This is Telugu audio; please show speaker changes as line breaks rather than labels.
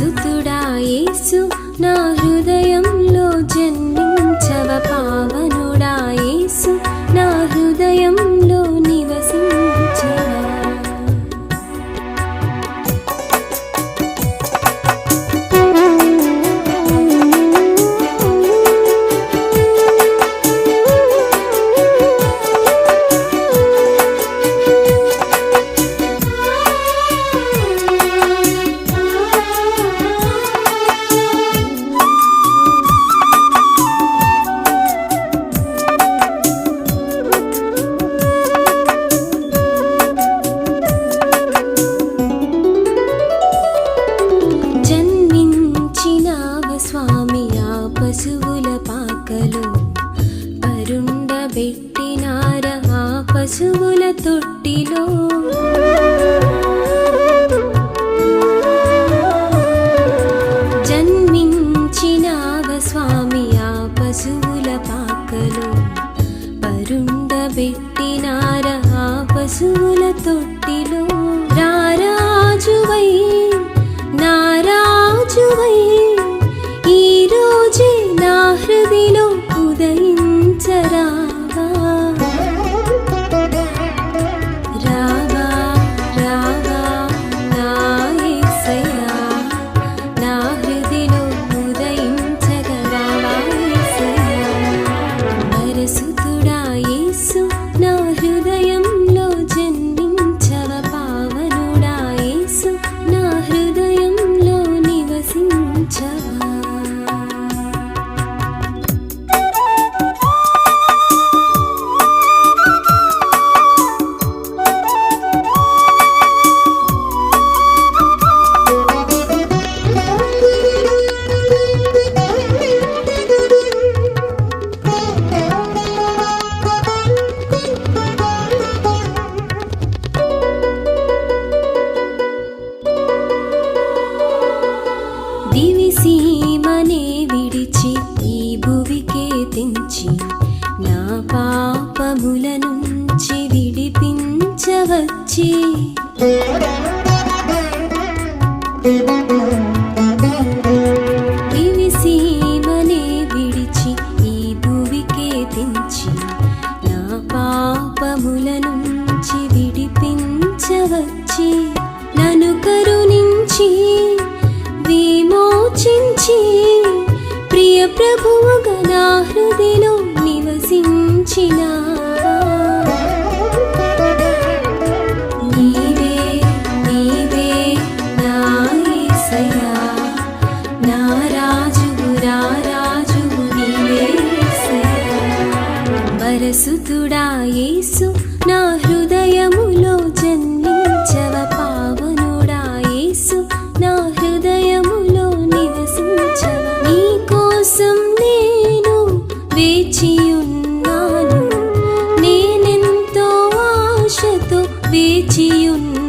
పరిశుద్ధుడా యేసు నా హృదయంలో జన్మించవ పావనుడా యేసు నా హృదయంలో నివసించవ. పశువుల పాకలో పరుండబెట్టినార ఆ పశువుల తొట్టిలో. జన్మించినావ స్వామి ఆ పశువుల పాకలో పరుండబెట్టినార ఆ పశువుల తొట్టిలో. రారాజువై నారాజువై ఈ రోజే నా హృదిలో ఉదయించరావా. రావా రావా నా యేసయ్యా నా హృదిలో ఉదయించగరావా యేసయ్యా. పరిశుద్ధుడా యేసు నా హృదయంలో జన్మించవ పావనుడా యేసు నా హృదయంలో నివసించవా. దివిసీమనే విడిచి ఈ భువికే తెంచి నా పాపముల నుంచి విడిపించవచ్చి. దివిసీమనే విడిచి ఈ భువికే తెంచి నా పాపముల నుంచి విడిపించవచ్చి. నన్ను కరుణించి విమోచించి ప్రియ ప్రభువుగా నా హృదిలో నివసించినావా. నీవే నీవే నా యేసయ్యా నా రాజువు రాజువు నీవే యేసయ్యా. పరిశుద్ధుడా యేసు నా హృదయములో జన్మించవ పావనుడా యేసు నా హృదయములో నివసించవ. నీ కోసం నేను వేచియున్నాను నేనెంతో ఆశతో వేచియున్నాను.